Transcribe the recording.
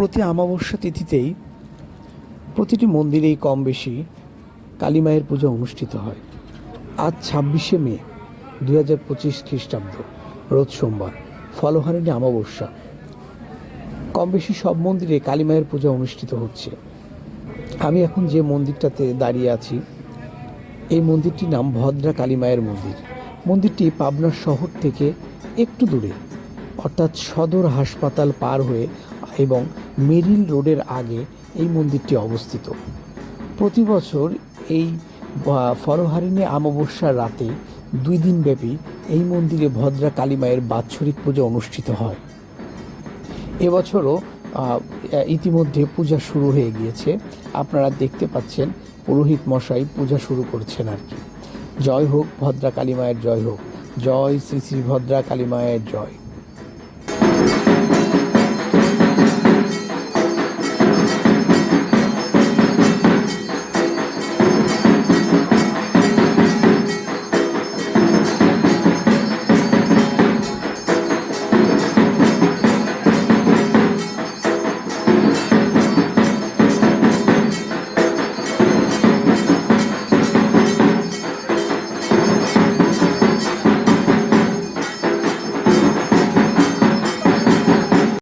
প্রতি অমাবস্যা তিথিতেই প্রতিটি মন্দিরেই কম বেশি কালী মায়ের পূজা অনুষ্ঠিত হয়। আজ 26শে মে 2025 খ্রিস্টাব্দ, রোজ সোমবার, ফলহারিণী অমাবস্যা। কম বেশি সব মন্দিরে কালী মায়ের পূজা অনুষ্ঠিত হচ্ছে। আমি এখন যে মন্দিরটাতে দাঁড়িয়ে আছি, এই মন্দিরটির নাম ভদ্রা কালী মায়ের মন্দির। মন্দিরটি পাবনা শহর থেকে একটু দূরে, অর্থাৎ সদর হাসপাতাল পার হয়ে এবং মেরিল রোডের আগে এই মন্দিরটি অবস্থিত। প্রতি বছর এই ফলহারিণী অমাবস্যার রাতে 2 দিনব্যাপী এই মন্দিরে ভদ্রা কালী মায়ের বাৎসরিক পূজা অনুষ্ঠিত হয়। এবছরও ইতিমধ্যে পূজা শুরু হয়ে গিয়েছে। আপনারা দেখতে পাচ্ছেন পুরোহিত মশাই পূজা শুরু করছেন আর কি। জয় হোক ভদ্রা কালী মায়ের, জয় হোক, জয় শ্রী শ্রী ভদ্রা কালী মায়ের জয়।